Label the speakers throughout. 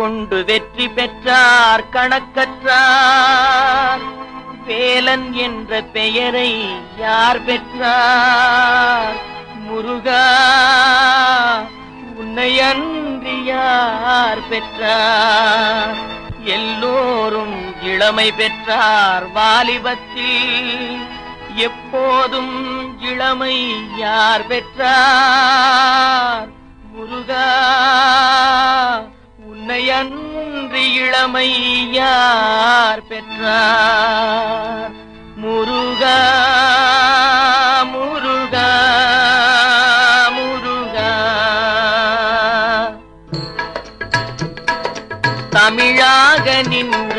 Speaker 1: கொண்டு வெற்றி பெற்றார் கணக்கற்றார். வேலன் என்ற பெயரை யார் பெற்றார்? முருகா, உன்னை அன்றி யார் பெற்றார்? எல்லோரும் இளமை பெற்றார் வாலிபத்தில், எப்போதும் இளமை யார் பெற்றார்? முருகா, உன்னை அன்றி இளமை யார் பெற்றார்? முருகா, முருகா, முருகா. தமிழாக நின்றாய்,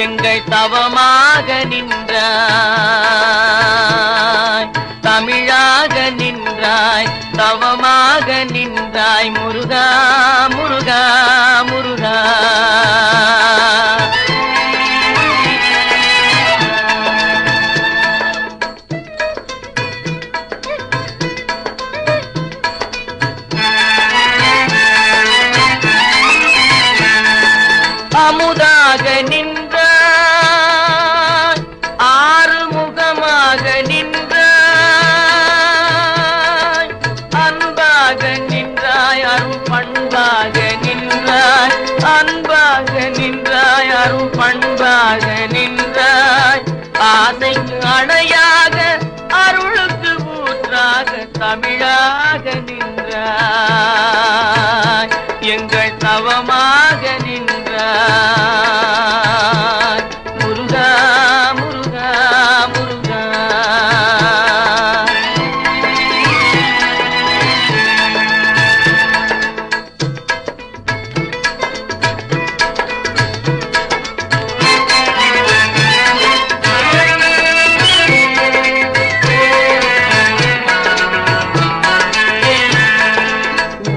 Speaker 1: எங்கள் தவமாக நின்றாய். தமிழாக நின்றாய், தவமாக நின்றாய். முருகா, முருகா, முருகா. அமுதாக நின்றாய், ஆறுமுகமாக நின்றாய். அன்பாக நின்றாய், அருள் பண்பாக நின்றாய். அன்பாக நின்றாய், அருள் பண்பாக நின்றாய். ஆசைக்கு அணையாக, அருளுக்கு ஊற்றாக தமிழாக நின்றாய். எங்கள் தவமாக நின்றாய். முருகா, முருகா, முருகா.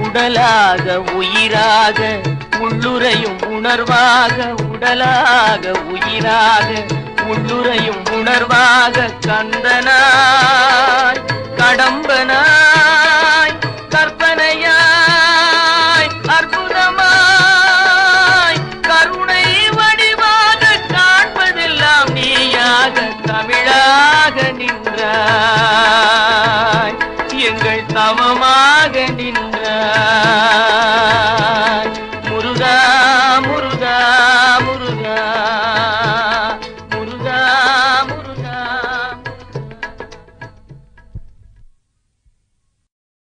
Speaker 1: உடலாக உயிராக உள்ளுரையும் உணர்வாக, உடலாக உயிராக உள்ளுரையும் உணர்வாக கந்தனாய் கடம்பனாய்